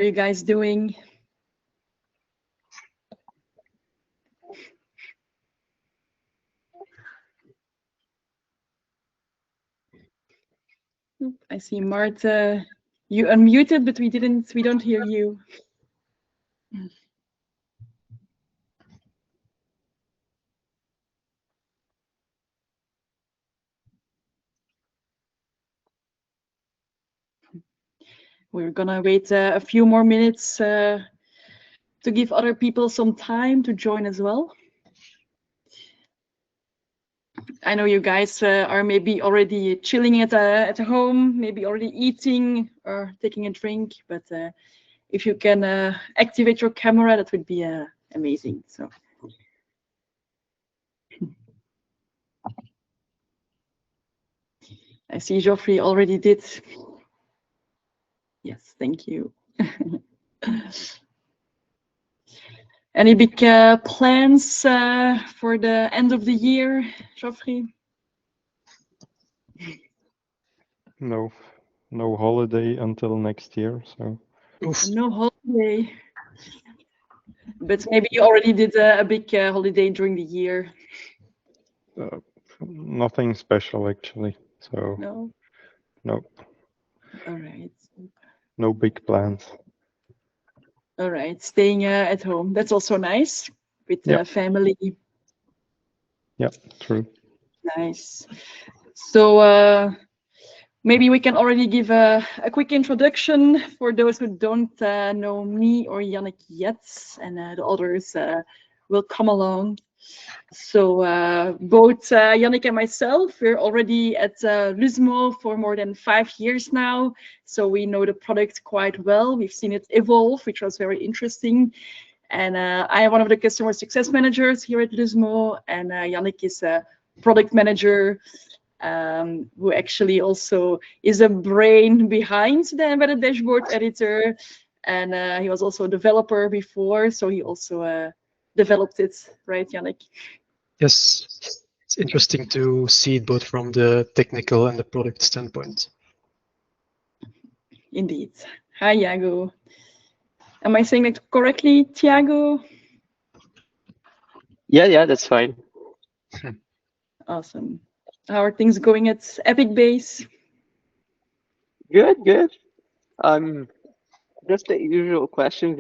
you guys doing? I see Marta. You unmuted, but we don't hear you. We're gonna wait a few more minutes to give other people some time to join as well. I know you guys are maybe already chilling at home, maybe already eating or taking a drink, but if you can activate your camera, that would be amazing. So. I see Geoffrey already did. Yes, thank you. Any big plans for the end of the year, Geoffrey? No holiday until next year, so. Oof. No holiday. But maybe you already did a big holiday during the year. Nothing special actually, so. No? No. All right. No big plans. All right, staying at home. That's also nice with family. Yeah, true. Nice. So maybe we can already give a quick introduction for those who don't know me or Yannick yet, and the others will come along. So both Yannick and myself, we're already at Luzmo for more than 5 years now. So we know the product quite well. We've seen it evolve, which was very interesting. And I am one of the customer success managers here at Luzmo, and Yannick is a product manager who actually also is a brain behind the embedded dashboard editor. And he was also a developer before, so he also developed it, right, Yannick? Yes, it's interesting to see it both from the technical and the product standpoint. Indeed. Hi, Iago. Am I saying that correctly, Thiago? Yeah, that's fine. Awesome. How are things going at Epic Base? Good. Just the usual questions,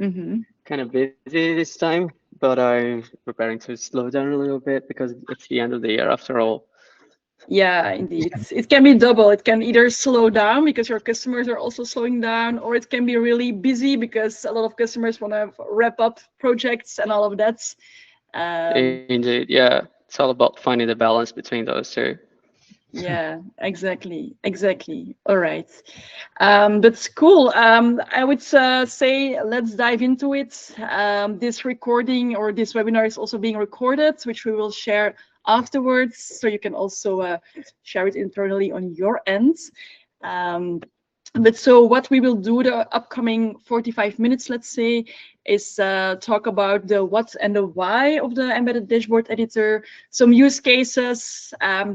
Mm-hmm. kind of busy this time, but I'm preparing to slow down a little bit because it's the end of the year after all. Yeah, indeed. It can be double. It can either slow down because your customers are also slowing down, or it can be really busy because a lot of customers want to wrap up projects and all of that. Indeed, yeah. It's all about finding the balance between those two. Yeah, exactly. All right. That's cool. I would say let's dive into it. This recording or this webinar is also being recorded, which we will share afterwards, so you can also share it internally on your end. But so what we will do the upcoming 45 minutes, let's say, is talk about the what and the why of the embedded dashboard editor, some use cases,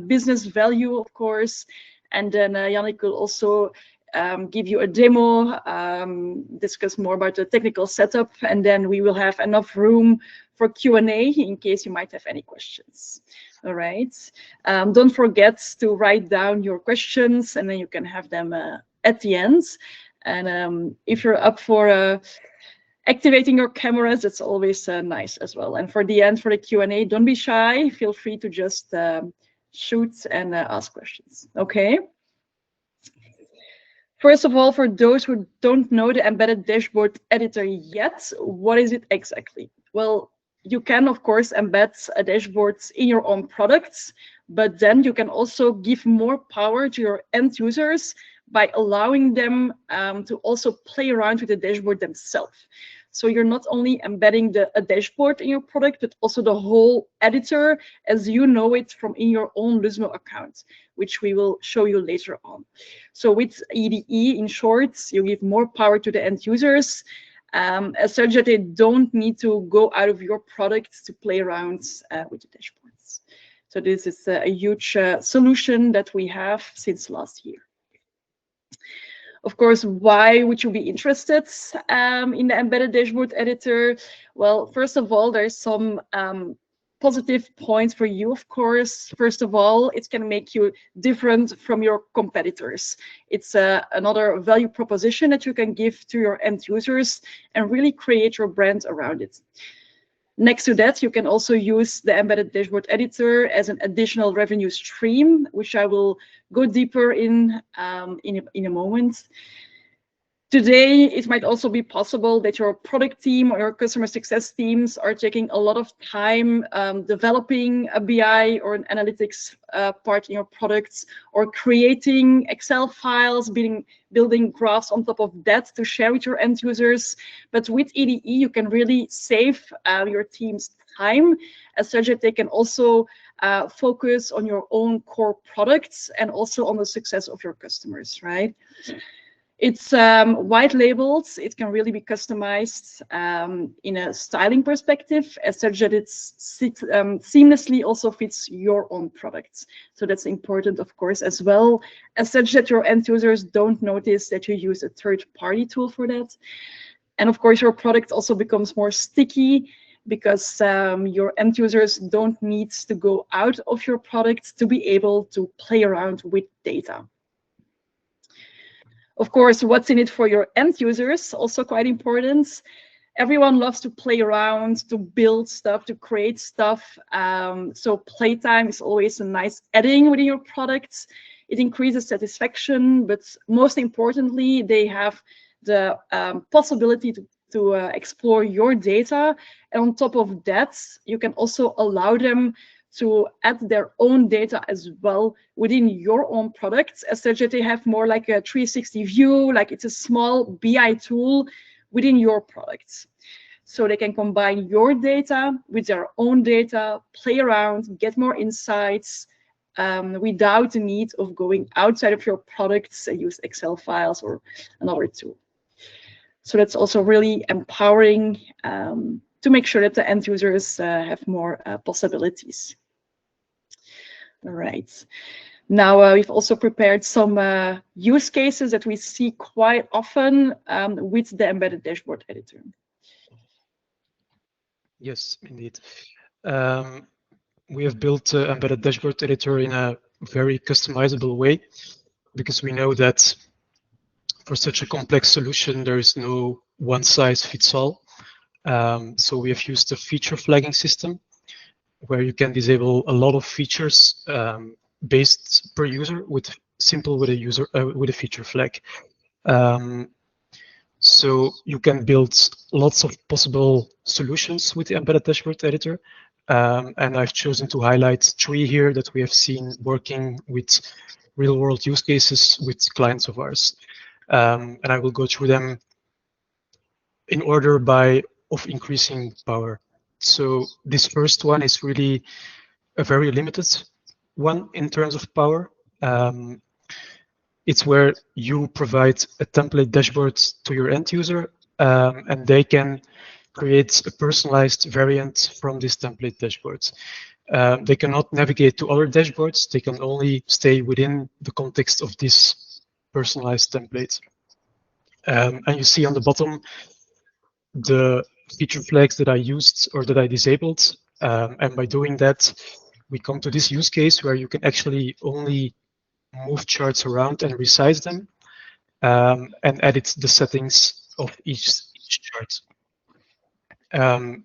business value, of course, and then Yannick will also give you a demo, discuss more about the technical setup, and then we will have enough room for Q&A in case you might have any questions. All right. Don't forget to write down your questions, and then you can have them at the end. And if you're up for activating your cameras, that's always nice as well. And for the end, for the Q&A, don't be shy. Feel free to just shoot and ask questions. Okay. First of all, for those who don't know the embedded dashboard editor yet, what is it exactly? Well, you can, of course, embed dashboards in your own products, but then you can also give more power to your end users by allowing them to also play around with the dashboard themselves. So you're not only embedding a dashboard in your product, but also the whole editor as you know it from in your own Luzmo account, which we will show you later on. So with EDE, in short, you give more power to the end users, as such that they don't need to go out of your product to play around with the dashboards. So this is a huge solution that we have since last year. Of course, why would you be interested in the embedded dashboard editor? Well, first of all, there's some positive points for you, of course. First of all, it's going to make you different from your competitors. It's another value proposition that you can give to your end users and really create your brand around it. Next to that, you can also use the embedded dashboard editor as an additional revenue stream, which I will go deeper in a moment. Today, it might also be possible that your product team or your customer success teams are taking a lot of time developing a BI or an analytics part in your products, or creating Excel files, building graphs on top of that to share with your end users. But with EDE, you can really save your team's time, as such that they can also focus on your own core products and also on the success of your customers, right? It's white labeled. It can really be customized in a styling perspective, as such that it seamlessly also fits your own products. So that's important, of course, as well, as such that your end users don't notice that you use a third-party tool for that. And of course, your product also becomes more sticky, because your end users don't need to go out of your product to be able to play around with data. Of course, what's in it for your end users, also quite important. Everyone loves to play around, to build stuff, to create stuff. So playtime is always a nice adding within your products. It increases satisfaction, but most importantly, they have the possibility to explore your data. And on top of that, you can also allow them to add their own data as well within your own products, as such that they have more like a 360 view, like it's a small BI tool within your products. So they can combine your data with their own data, play around, get more insights without the need of going outside of your products and use Excel files or another tool. So that's also really empowering to make sure that the end users have more possibilities. All right. Now we've also prepared some use cases that we see quite often with the embedded dashboard editor. Yes, indeed. We have built an embedded dashboard editor in a very customizable way, because we know that for such a complex solution, there is no one size fits all. So we have used a feature flagging system where you can disable a lot of features based per user with a feature flag. So you can build lots of possible solutions with the embedded dashboard editor. And I've chosen to highlight 3 here that we have seen working with real world use cases with clients of ours. And I will go through them in order of increasing power. So this first one is really a very limited one in terms of power. It's where you provide a template dashboard to your end user, and they can create a personalized variant from this template dashboard. They cannot navigate to other dashboards. They can only stay within the context of this personalized template. And you see on the bottom the feature flags that I used or that I disabled. And by doing that, we come to this use case where you can actually only move charts around and resize them and edit the settings of each chart.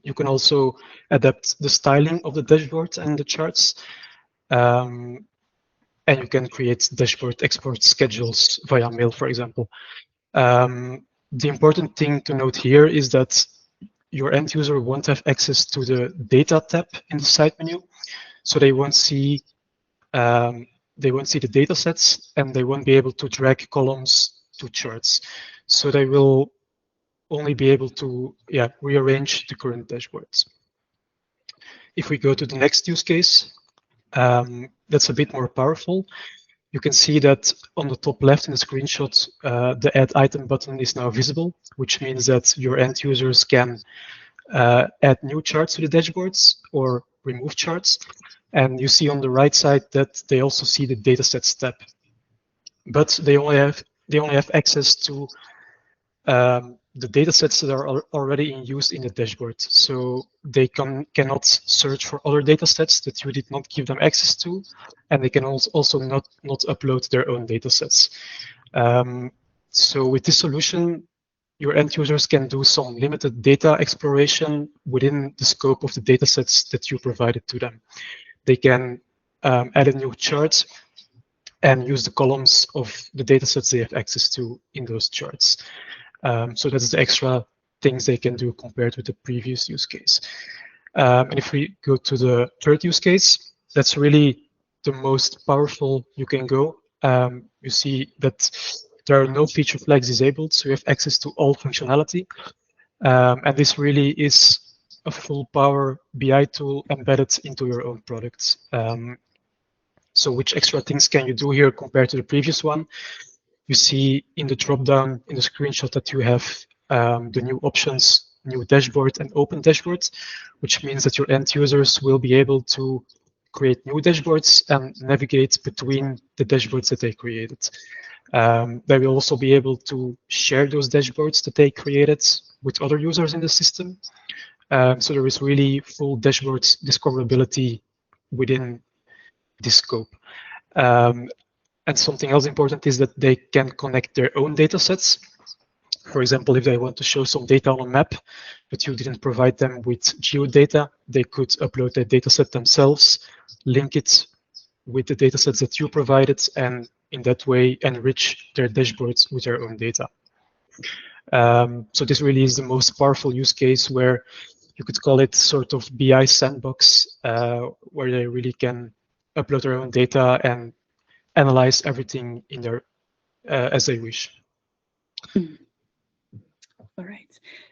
You can also adapt the styling of the dashboard and the charts. And you can create dashboard export schedules via mail, for example. The important thing to note here is that your end user won't have access to the data tab in the side menu. So they won't see the data sets, and they won't be able to drag columns to charts. So they will only be able to rearrange the current dashboards. If we go to the next use case, that's a bit more powerful. You can see that on the top left in the screenshot, the add item button is now visible, which means that your end users can add new charts to the dashboards or remove charts. And you see on the right side that they also see the datasets tab. But they only have they only have access to the data sets that are already in use in the dashboard. So they cannot search for other data sets that you did not give them access to, and they can also not upload their own data sets. So with this solution, your end users can do some limited data exploration within the scope of the data sets that you provided to them. They can add a new chart and use the columns of the data sets they have access to in those charts. So that's the extra things they can do compared with the previous use case. And if we go to the third use case, that's really the most powerful you can go. You see that there are no feature flags disabled, so you have access to all functionality. And this really is a full power BI tool embedded into your own products. So which extra things can you do here compared to the previous one? You see in the dropdown in the screenshot that you have the new options, new dashboard and open dashboards, which means that your end users will be able to create new dashboards and navigate between the dashboards that they created. They will also be able to share those dashboards that they created with other users in the system. So there is really full dashboard discoverability within this scope. And something else important is that they can connect their own data sets. For example, if they want to show some data on a map, but you didn't provide them with geodata, they could upload their data set themselves, link it with the data sets that you provided, and in that way enrich their dashboards with their own data. So this really is the most powerful use case where you could call it sort of BI sandbox, where they really can upload their own data and analyze everything in there as they wish. All right.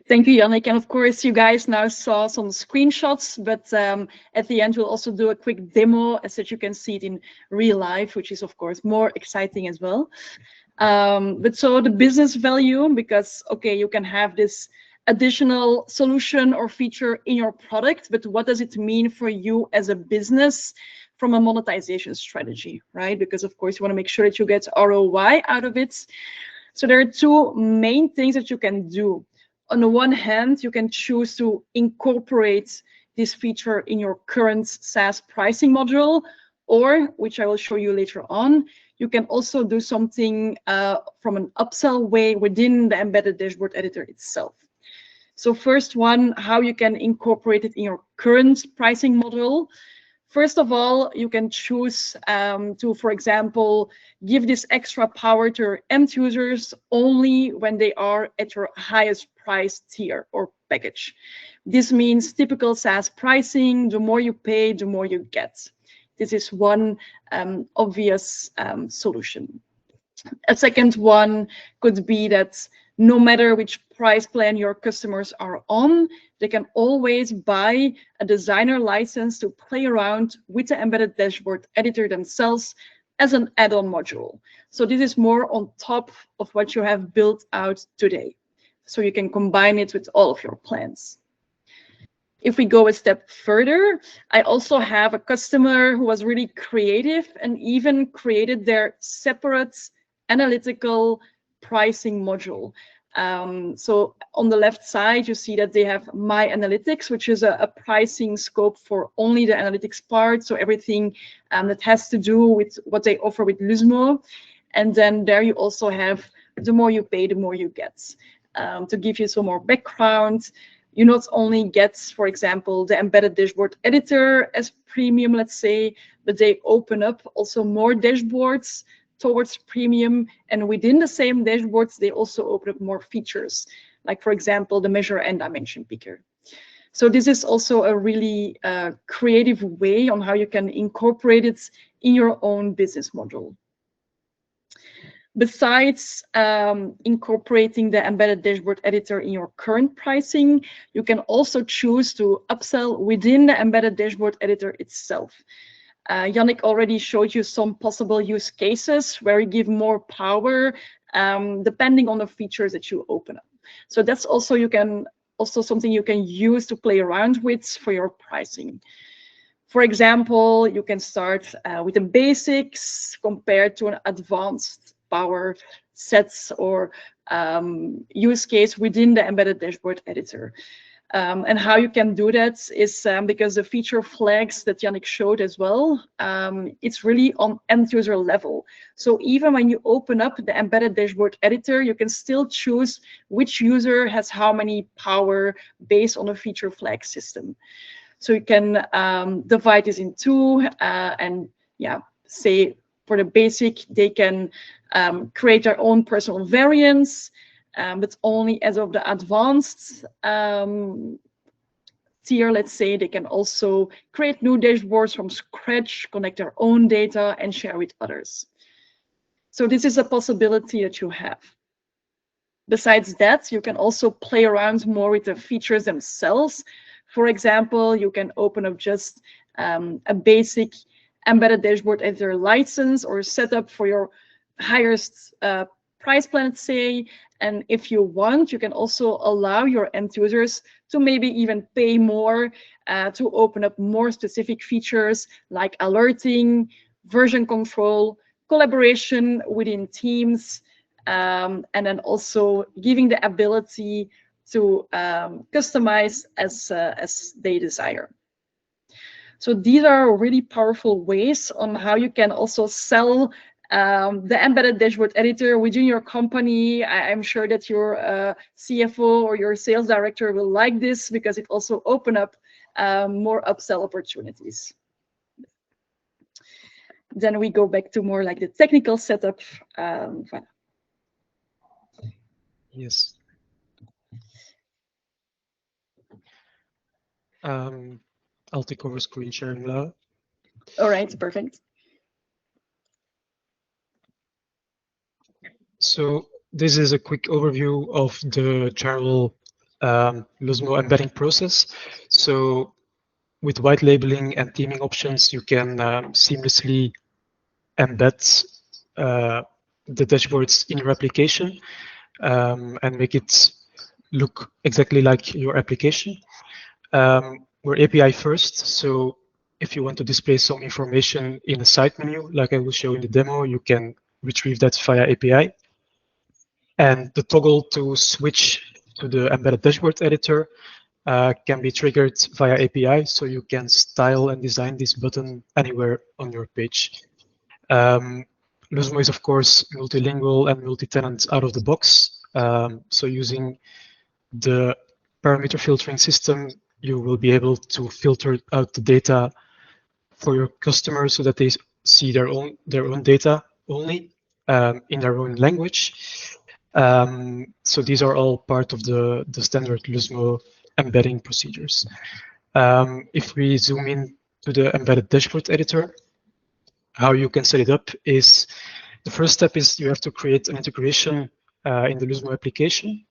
Thank you, Yannick. And of course, you guys now saw some screenshots, but at the end, we'll also do a quick demo so that you can see it in real life, which is, of course, more exciting as well. But so the business value, because, okay, you can have this additional solution or feature in your product, but what does it mean for you as a business from a monetization strategy, right? Because, of course, you want to make sure that you get ROI out of it. So there are two main things that you can do. On the one hand, you can choose to incorporate this feature in your current SaaS pricing module, or, which I will show you later on, you can also do something from an upsell way within the embedded dashboard editor itself. So first one, how you can incorporate it in your current pricing model. First of all, you can choose to, for example, give this extra power to your end users only when they are at your highest price tier or package. This means typical SaaS pricing, the more you pay, the more you get. This is one obvious solution. A second one could be that no matter which price plan your customers are on, they can always buy a designer license to play around with the embedded dashboard editor themselves as an add-on module. So this is more on top of what you have built out today. So you can combine it with all of your plans. If we go a step further, I also have a customer who was really creative and even created their separate analytical pricing module. So on the left side, you see that they have My Analytics, which is a pricing scope for only the analytics part. So everything that has to do with what they offer with Luzmo. And then there you also have the more you pay, the more you get. To give you some more background, you not only get, for example, the embedded dashboard editor as premium, let's say, but they open up also more dashboards towards premium, and within the same dashboards, they also open up more features, like, for example, the measure and dimension picker. So this is also a really creative way on how you can incorporate it in your own business model. Besides incorporating the embedded dashboard editor in your current pricing, you can also choose to upsell within the embedded dashboard editor itself. Yannick already showed you some possible use cases where you give more power depending on the features that you open up. So that's also something you can use to play around with for your pricing. For example, you can start with the basics compared to an advanced power sets or use case within the embedded dashboard editor. And how you can do that is because the feature flags that Yannick showed as well, it's really on end user level. So even when you open up the embedded dashboard editor, you can still choose which user has how many power based on a feature flag system. So you can divide this in two and yeah, say for the basic, they can create their own personal variants, but only as of the advanced tier, let's say, they can also create new dashboards from scratch, connect their own data, and share with others. So this is a possibility that you have. Besides that, you can also play around more with the features themselves. For example, you can open up just a basic embedded dashboard editor license or setup for your highest price plan, let's say. And if you want, you can also allow your end users to maybe even pay more to open up more specific features like alerting, version control, collaboration within teams, and then also giving the ability to customize as they desire. So these are really powerful ways on how you can also sell the embedded dashboard editor within your company. I'm sure that your CFO or your sales director will like this because it also opens up more upsell opportunities. Then we go back to more like the technical setup. Voilà. Yes. I'll take over screen sharing now. All right, perfect. So this is a quick overview of the general Luzmo embedding process. So with white labeling and theming options, you can seamlessly embed the dashboards in your application and make it look exactly like your application. We're API first, so if you want to display some information in a side menu, like I will show in the demo, you can retrieve that via API. And the toggle to switch to the embedded dashboard editor can be triggered via API, so you can style and design this button anywhere on your page. Luzmo is, of course, multilingual and multi-tenant out of the box. So using the parameter filtering system, you will be able to filter out the data for your customers so that they see their own data only in their own language. So these are all part of the standard Luzmo embedding procedures. If we zoom in to the embedded dashboard editor, how you can set it up is the first step is you have to create an integration in the Luzmo application.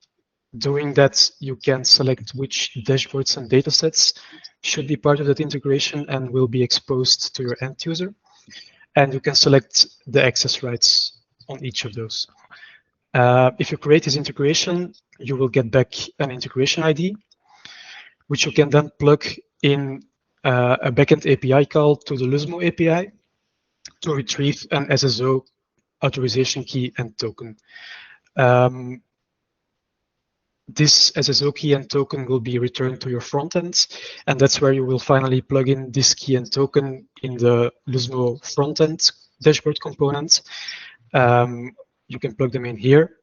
Doing that, you can select which dashboards and datasets should be part of that integration and will be exposed to your end user. And you can select the access rights on each of those. If you create this integration, you will get back an integration ID, which you can then plug in a backend API call to the Luzmo API to retrieve an SSO authorization key and token. This SSO key and token will be returned to your front end, and that's where you will finally plug in this key and token in the Luzmo front end dashboard component. You can plug them in here.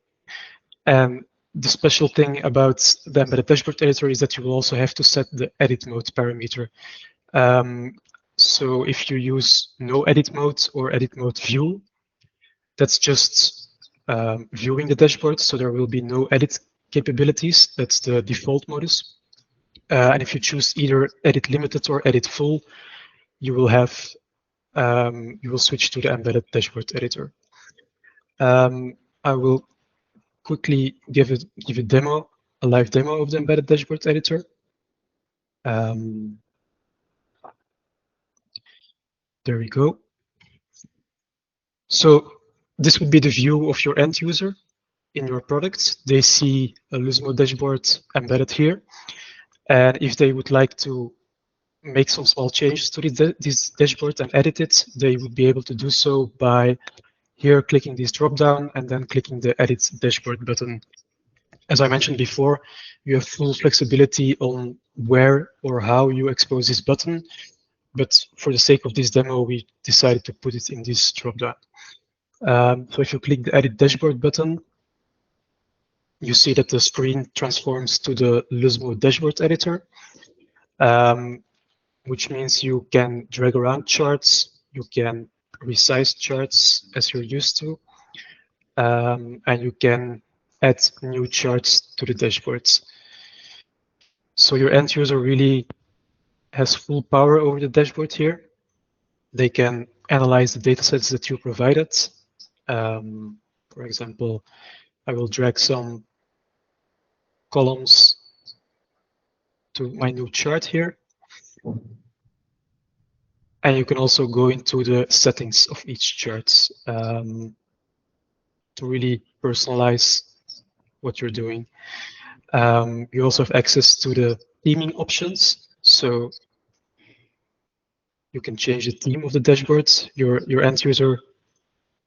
And the special thing about the embedded dashboard editor is that you will also have to set the edit mode parameter. So if you use no edit mode or edit mode view, that's just viewing the dashboard. So there will be no edit capabilities. That's the default modus. And if you choose either edit limited or edit full, you will have you will switch to the embedded dashboard editor. I will quickly give a demo, a live demo of the embedded dashboard editor. There we go. So this would be the view of your end user in your product. They see a Luzmo dashboard embedded here. And if they would like to make some small changes to this dashboard and edit it, they would be able to do so by here clicking this drop down and then clicking the Edit Dashboard button. As I mentioned before, you have full flexibility on where or how you expose this button, but for the sake of this demo, we decided to put it in this drop down. So if you click the Edit Dashboard button, you see that the screen transforms to the Luzmo dashboard editor, which means you can drag around charts, you can resize charts as you're used to, and you can add new charts to the dashboards. So your end user really has full power over the dashboard here. They can analyze the datasets that you provided. For example, I will drag some columns to my new chart here. And you can also go into the settings of each chart to really personalize what you're doing. You also have access to the theming options. So you can change the theme of the dashboard. Your end user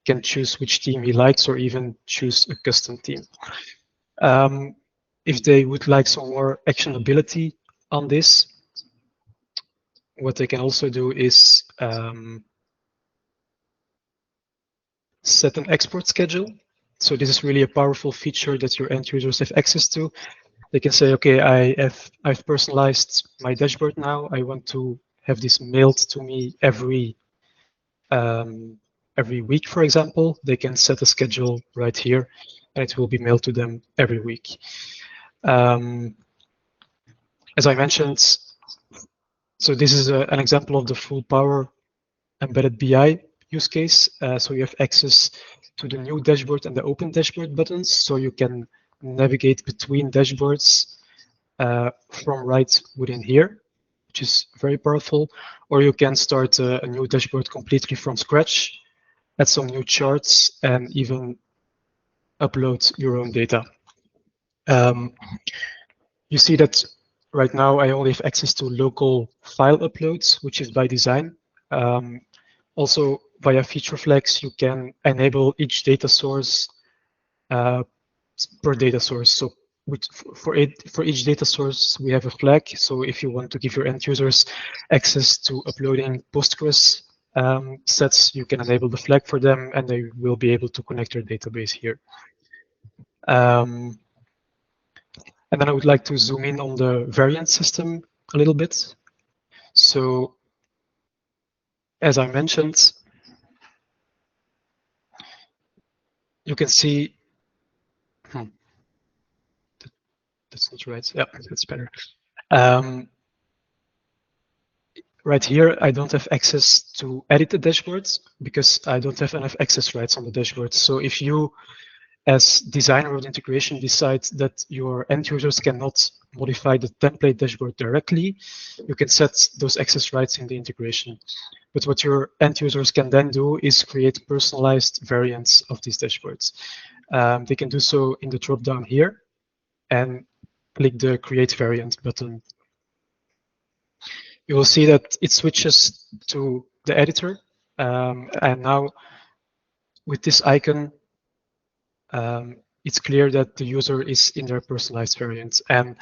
can choose which theme he likes or even choose a custom theme. If they would like some more actionability on this, what they can also do is set an export schedule. So this is really a powerful feature that your end users have access to. They can say, okay, I've personalized my dashboard now. I want to have this mailed to me every week, for example. They can set a schedule right here, and it will be mailed to them every week. As I mentioned, so this is an example of the full power embedded BI use case. So you have access to the new dashboard and the open dashboard buttons, so you can navigate between dashboards from right within here, which is very powerful. Or you can start a new dashboard completely from scratch, add some new charts, and even upload your own data. You see that right now I only have access to local file uploads, which is by design. Also, via feature flags, you can enable each data source per data source. So for each data source, we have a flag. So if you want to give your end users access to uploading Postgres sets, you can enable the flag for them, and they will be able to connect their database here. And then I would like to zoom in on the variant system a little bit. So as I mentioned, you can see, that's not right. Yeah, that's better. Right here, I don't have access to edit the dashboards because I don't have enough access rights on the dashboard. So if you, as designer of the integration, decide that your end users cannot modify the template dashboard directly, you can set those access rights in the integration. But what your end users can then do is create personalized variants of these dashboards. They can do so in the drop-down here and click the Create Variant button. You will see that it switches to the editor. And now with this icon, it's clear that the user is in their personalized variant. And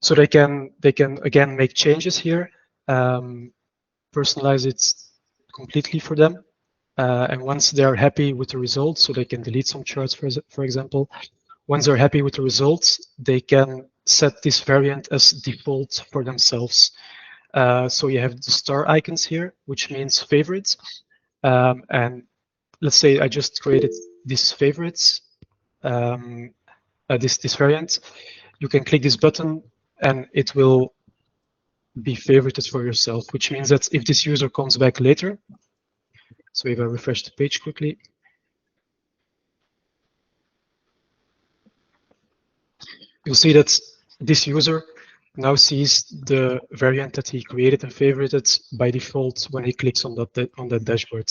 so they can again make changes here, personalize it completely for them. And once they're happy with the results, so they can delete some charts, for example. Once they're happy with the results, they can set this variant as default for themselves. So you have the star icons here, which means favorites. And let's say I just created this favorites, this variant. You can click this button and it will be favorited for yourself, which means that if this user comes back later, so if I refresh the page quickly, you'll see that this user now sees the variant that he created and favorited by default when he clicks on that dashboard.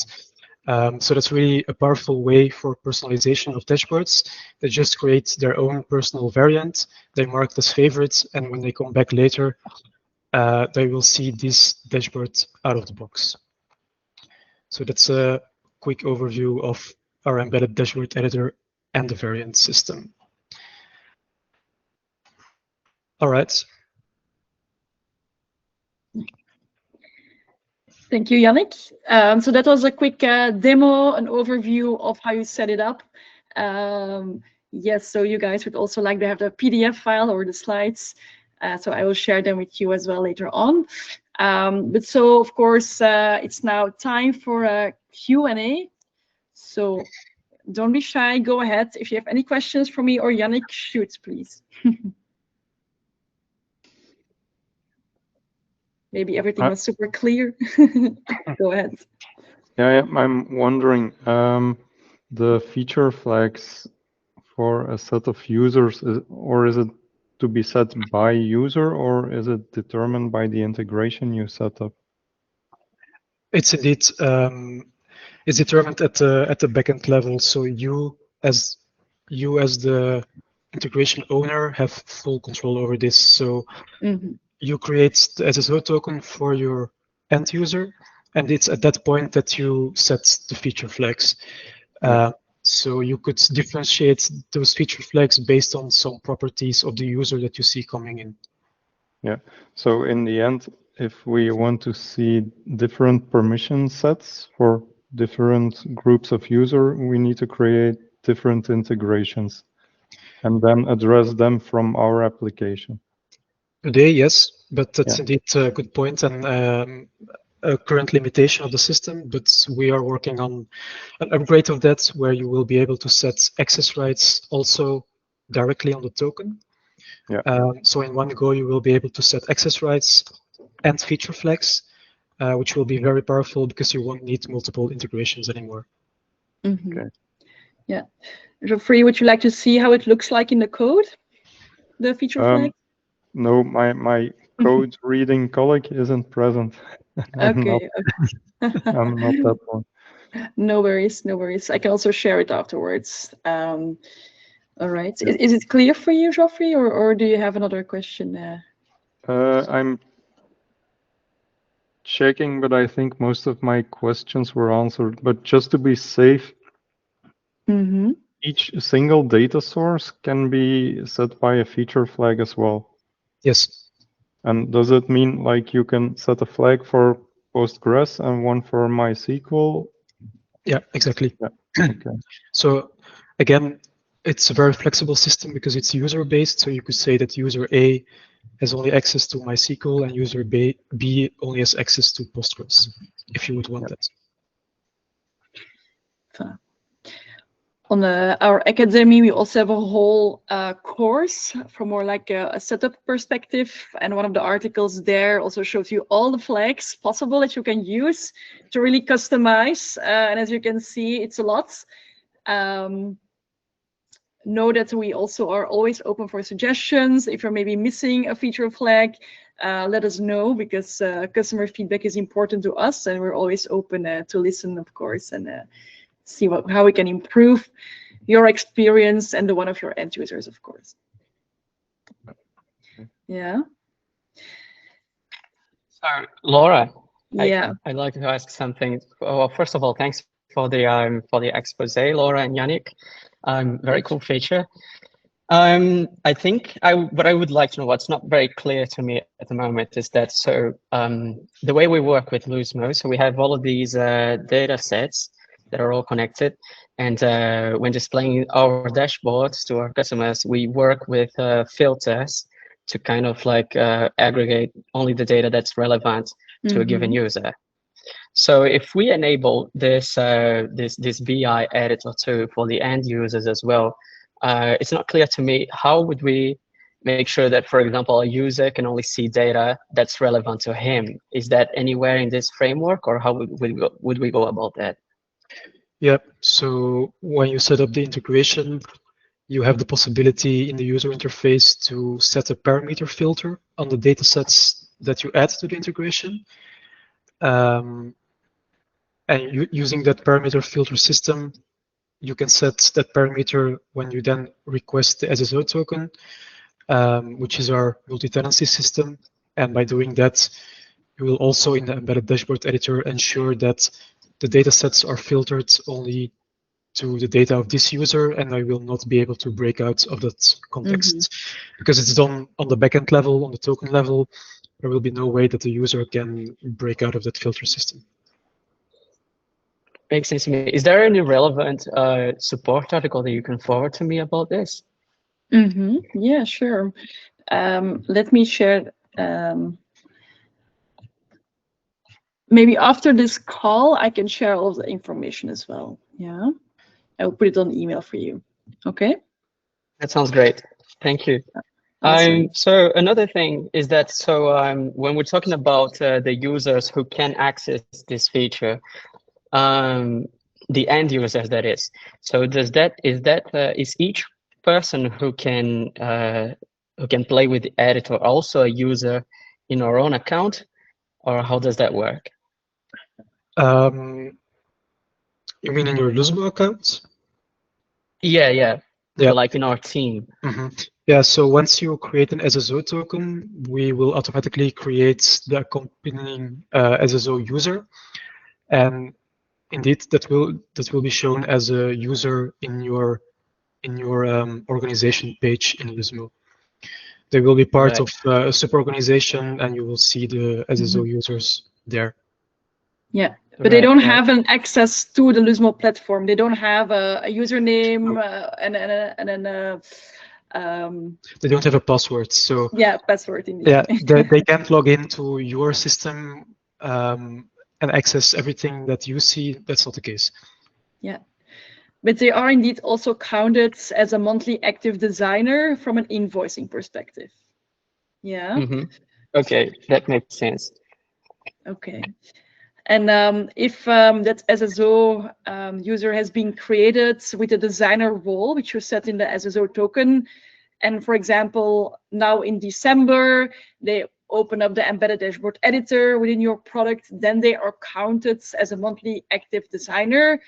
So that's really a powerful way for personalization of dashboards. They just create their own personal variant, they mark it as favorites, and when they come back later, they will see this dashboard out of the box. So that's a quick overview of our embedded dashboard editor and the variant system. All right. Thank you, Yannick. So that was a quick demo, an overview of how you set it up. Yes, so you guys would also like to have the PDF file or the slides. So I will share them with you as well later on. But so, of course, it's now time for a Q&A. So don't be shy, go ahead. If you have any questions for me or Yannick, shoot, please. Maybe everything was super clear. Go ahead. Yeah, I'm wondering, the feature flags for a set of users, or is it to be set by user, or is it determined by the integration you set up? It's indeed it's determined at the backend level. So you as the integration owner have full control over this. So you create the SSO token for your end user, and it's at that point that you set the feature flags. So you could differentiate those feature flags based on some properties of the user that you see coming in. Yeah. So in the end, if we want to see different permission sets for different groups of user, we need to create different integrations and then address them from our application. Today, yes, but that's indeed a good point and a current limitation of the system, but we are working on an upgrade of that where you will be able to set access rights also directly on the token. So in one go, you will be able to set access rights and feature flags, which will be very powerful because you won't need multiple integrations anymore. Okay. Yeah. Geoffrey, would you like to see how it looks like in the code, the feature flag? No, my code reading colleague isn't present. Okay. I'm not that one. No worries, no worries. I can also share it afterwards. All right. Is it clear for you, Geoffrey, or do you have another question? I'm checking, but I think most of my questions were answered. But just to be safe, each single data source can be set by a feature flag as well. Yes. And does it mean like you can set a flag for Postgres and one for MySQL? Yeah, exactly. Yeah. Okay. So again, it's a very flexible system because it's user-based. So you could say that user A has only access to MySQL and user B only has access to Postgres, if you would want that. On our academy, we also have a whole course from more like a setup perspective. And one of the articles there also shows you all the flags possible that you can use to really customize. And as you can see, it's a lot. Know that we also are always open for suggestions. If you're maybe missing a feature flag, let us know, because customer feedback is important to us, and we're always open to listen, of course, and see how we can improve your experience and the one of your end users, of course. Yeah. So, Laura, yeah, I'd like to ask something. Well, first of all, thanks for the expose, Laura and Yannick. Very cool feature. I think what I would like to know, what's not very clear to me at the moment, is that the way we work with Luzmo, so we have all of these data sets that are all connected, and when displaying our dashboards to our customers, we work with filters to kind of like aggregate only the data that's relevant to a given user. So if we enable this this BI editor too for the end users as well, it's not clear to me how would we make sure that, for example, a user can only see data that's relevant to him. Is that anywhere in this framework, or how would we go about that? Yeah, so when you set up the integration, you have the possibility in the user interface to set a parameter filter on the datasets that you add to the integration. And using that parameter filter system, you can set that parameter when you then request the SSO token, which is our multi-tenancy system. And by doing that, you will also in the embedded dashboard editor ensure that the datasets are filtered only to the data of this user, and I will not be able to break out of that context. Because it's done on the backend level, on the token level, there will be no way that the user can break out of that filter system. Makes sense to me. Is there any relevant support article that you can forward to me about this? Yeah, sure. Let me share. Maybe after this call, I can share all of the information as well. Yeah, I will put it on email for you. Okay. That sounds great. Thank you. Awesome. So another thing is that when we're talking about the users who can access this feature, the end users, that is. So is each person who can play with the editor also a user in our own account, or how does that work? You mean in your Luzmo account? Yeah. Yeah. So like in our team. Yeah, so once you create an SSO token, we will automatically create the accompanying SSO user, and indeed that will be shown as a user in your organization page in Luzmo. They will be part of a sub-organization, and you will see the SSO users there. Yeah, but they don't have an access to the Luzmo platform. They don't have a username they don't have a password, so yeah, password indeed. Yeah, they can't log into your system and access everything that you see. That's not the case. Yeah, but they are indeed also counted as a monthly active designer from an invoicing perspective. Yeah. Okay, that makes sense. Okay. And if that SSO user has been created with a designer role, which you set in the SSO token, and for example, now in December, they open up the embedded dashboard editor within your product, then they are counted as a monthly active designer.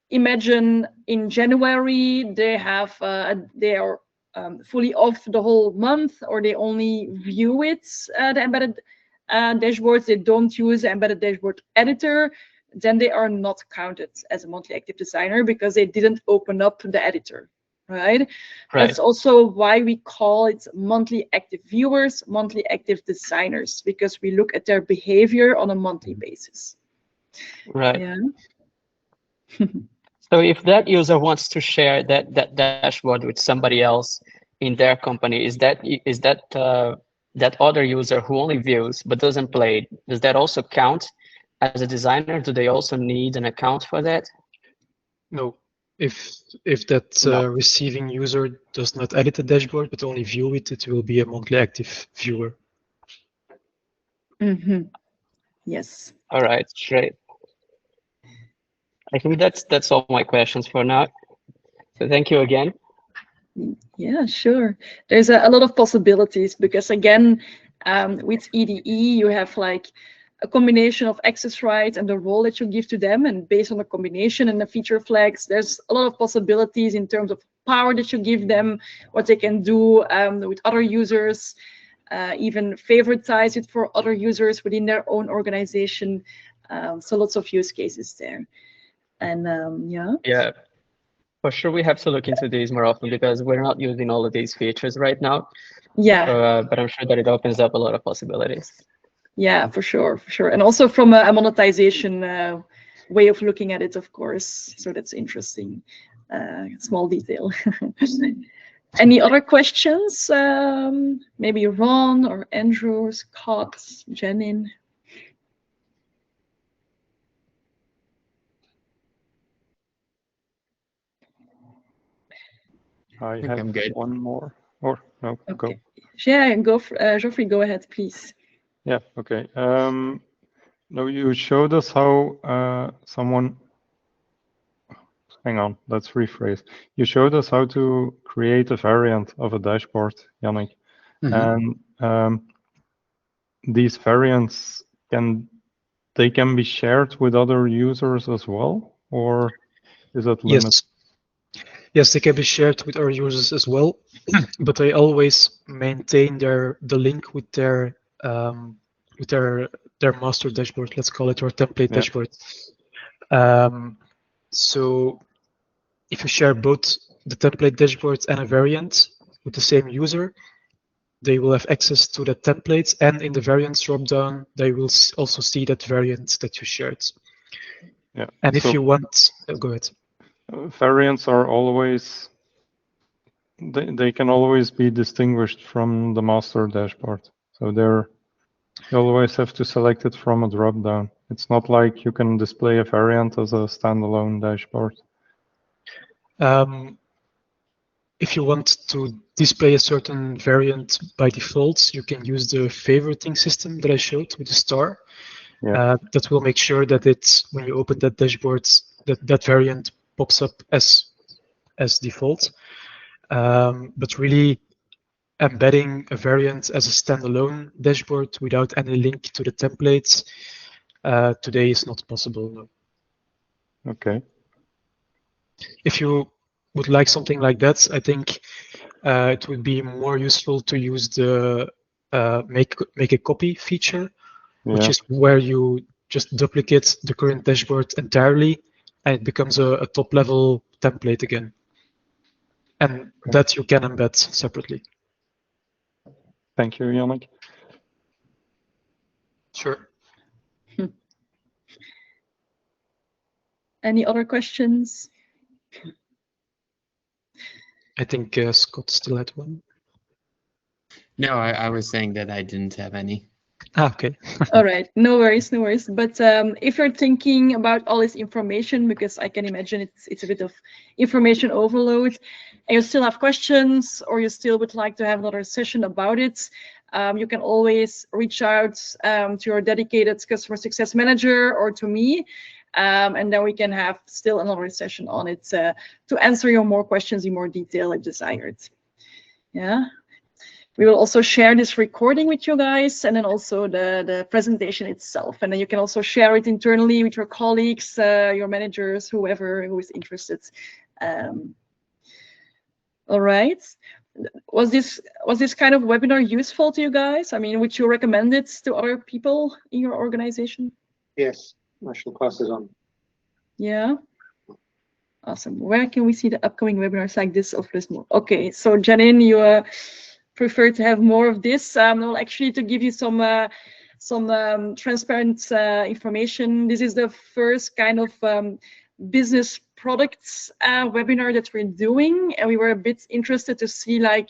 Imagine in January, they are fully off the whole month, or they only view it, the embedded dashboards, they don't use the embedded dashboard editor, then they are not counted as a monthly active designer because they didn't open up the editor, right? That's also why we call it monthly active viewers, monthly active designers, because we look at their behavior on a monthly basis. Right. Yeah. So if that user wants to share that dashboard with somebody else in their company, is that other user who only views but doesn't play, does that also count as a designer? Do they also need an account for that? No. If that receiving user does not edit the dashboard but only view it, it will be a monthly active viewer. Yes. All right, great. I think that's all my questions for now. So thank you again. Yeah, sure. There's a lot of possibilities because again, with EDE, you have like a combination of access rights and the role that you give to them, and based on the combination and the feature flags, there's a lot of possibilities in terms of power that you give them, what they can do with other users, even favoritize it for other users within their own organization. So lots of use cases there. And yeah, for sure we have to look into these more often because we're not using all of these features right now. Yeah. So, but I'm sure that it opens up a lot of possibilities. Yeah, for sure, and also from a monetization way of looking at it, of course. So that's interesting. Small detail. Any other questions? Maybe Ron or Andrew, Scott, Jenin. I have one more. Or no, okay. Go. Yeah, go. Geoffrey, go ahead, please. Yeah. Okay. No, you showed us how someone. Hang on. Let's rephrase. You showed us how to create a variant of a dashboard, Yannick, and these variants can be shared with other users as well, or is that limited? Yes, they can be shared with our users as well, but I always maintain the link with their master dashboard, let's call it, or template dashboard. So if you share both the template dashboard and a variant with the same user, they will have access to the templates, and in the variants dropdown, they will also see that variant that you shared. Yeah. And if So you want, go ahead. variants are always, they can always be distinguished from the master dashboard. So you always have to select it from a dropdown. It's not like you can display a variant as a standalone dashboard. If you want to display a certain variant by default, you can use the favoriting system that I showed with the star. Yeah. That will make sure that when you open that dashboard, that variant pops up as default. But really embedding a variant as a standalone dashboard without any link to the templates today is not possible. No. Okay. If you would like something like that, I think it would be more useful to use the make a copy feature, which is where you just duplicate the current dashboard entirely, and it becomes a top-level template again. And that you can embed separately. Thank you, Yannick. Sure. Any other questions? I think Scott still had one. No, I was saying that I didn't have any. Okay. All right, no worries, no worries. But if you're thinking about all this information, because I can imagine it's a bit of information overload, and you still have questions, or you still would like to have another session about it, you can always reach out to your dedicated customer success manager or to me, and then we can have still another session on it to answer your more questions in more detail if desired. Yeah. We will also share this recording with you guys, and then also the presentation itself. And then you can also share it internally with your colleagues, your managers, whoever who is interested. All right. Was this kind of webinar useful to you guys? I mean, would you recommend it to other people in your organization? Yes, I shall pass it on. Yeah. Awesome. Where can we see the upcoming webinars like this of Luzmo? Okay, so Janine, you prefer to have more of this. Well, actually, to give you some transparent information, this is the first kind of business products webinar that we're doing, and we were a bit interested to see like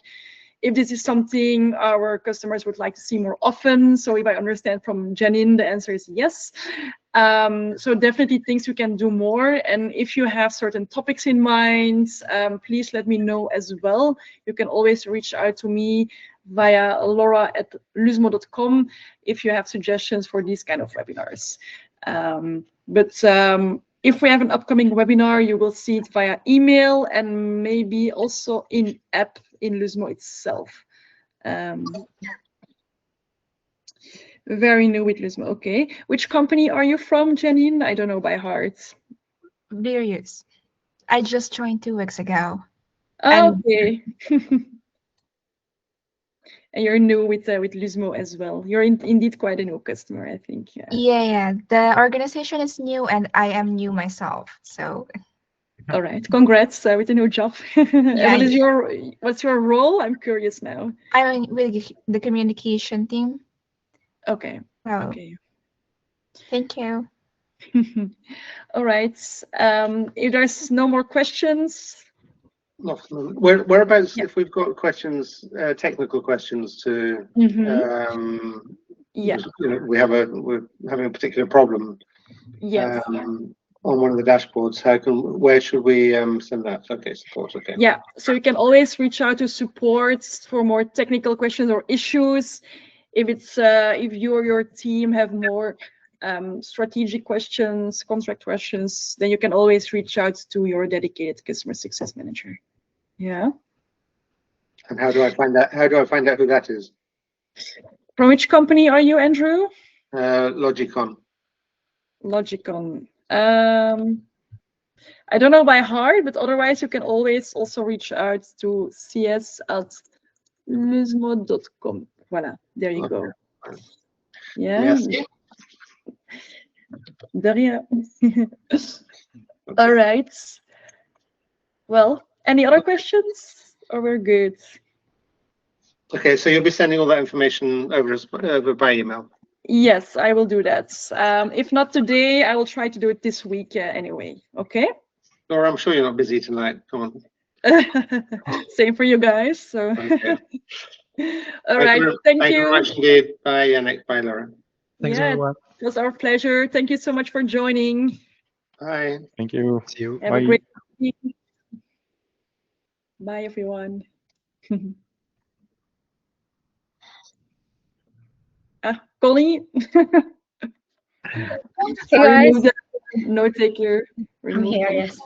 if this is something our customers would like to see more often. So if I understand from Janine, the answer is yes. So definitely things we can do more. And if you have certain topics in mind, please let me know as well. You can always reach out to me via laura@luzmo.com if you have suggestions for these kind of webinars. If we have an upcoming webinar, you will see it via email and maybe also in app in Luzmo itself. Very new with Luzmo. Okay. Which company are you from, Janine? I don't know by heart. Various. I just joined 2 weeks ago. Okay. And you're new with Luzmo as well. You're indeed quite a new customer, I think. Yeah. Yeah. The organization is new, and I am new myself. So. All right. Congrats with the new job. Yeah, and what's your role? I'm curious now. I'm with the communication team. Okay. So, okay. Thank you. All right. If there's no more questions. Whereabouts, if we've got questions, technical questions to, yeah, we're having a particular problem. Yes. On one of the dashboards, where should we send that? Okay, support. Okay. Yeah, so you can always reach out to support for more technical questions or issues. If you or your team have more strategic questions, contract questions, then you can always reach out to your dedicated customer success manager. Yeah. And how do I find that? How do I find out who that is? From which company are you, Andrew? Logicon. Logicon. I don't know by heart, but otherwise you can always also reach out to cs@luzmo.com. Voilà, there you go. Yeah. Merci. De rien. All right. Well, any other questions, or we're good? Okay, so you'll be sending all that information over by email. Yes, I will do that. If not today, I will try to do it this week anyway. Okay. Laura, I'm sure you're not busy tonight. Come on. Same for you guys. So. Okay. All right. Thank you you. very much indeed. Bye, Yannick. Bye, Laura. Thanks, Yeah, everyone. it was our pleasure. Thank you so much for joining. Bye. Thank you. See you. Have Bye. a great week. Bye, everyone. Colleen. Hey guys, No, take care. I'm here. Yes.